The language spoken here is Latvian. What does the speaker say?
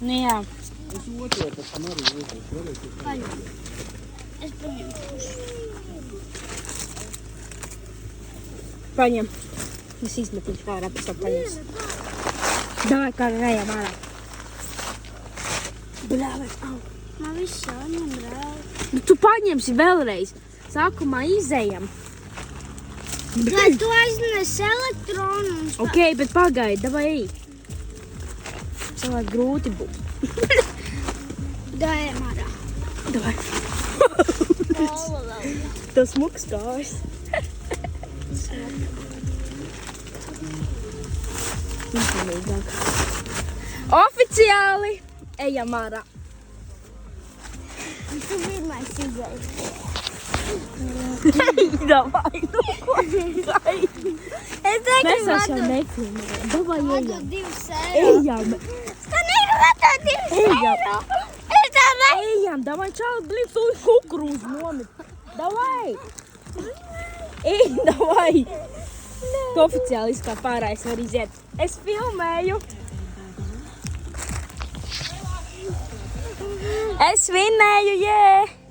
Nu jā. Es otro taču arī uzliku. Paņem. Es paņemšu. Paņem. Es izmetīšu ārā, pēc tam paņems. Davai, kā rējām ārā. Bļāvai, au. Man viss jāņem vēl. Nu, tu paņemsi vēlreiz. Sākumā izējam. Lai tu aiznes elektronu. Ok, bet pagaidi, davai ej. Savāt grūti būs. Gājam ārā. Davai. Tas smuks kājas. Izmanīgāk. Oficiāli ejam ārā. Tu pirmais izēj. Davai, nu ko gaidi? Es teiktu, Mēs jau nefilmējam. Davai, vadu ejam. 2 eiro. Ejam. Stanīgu vadu 2 eiro. Es domāju. Ejam, davai, čāli, blin, tu kukurūzu nomit. Davai. Ej, davai. Tu oficiāli izkāp ārā, es varu iziet. Es filmēju. Es vinnēju, jē.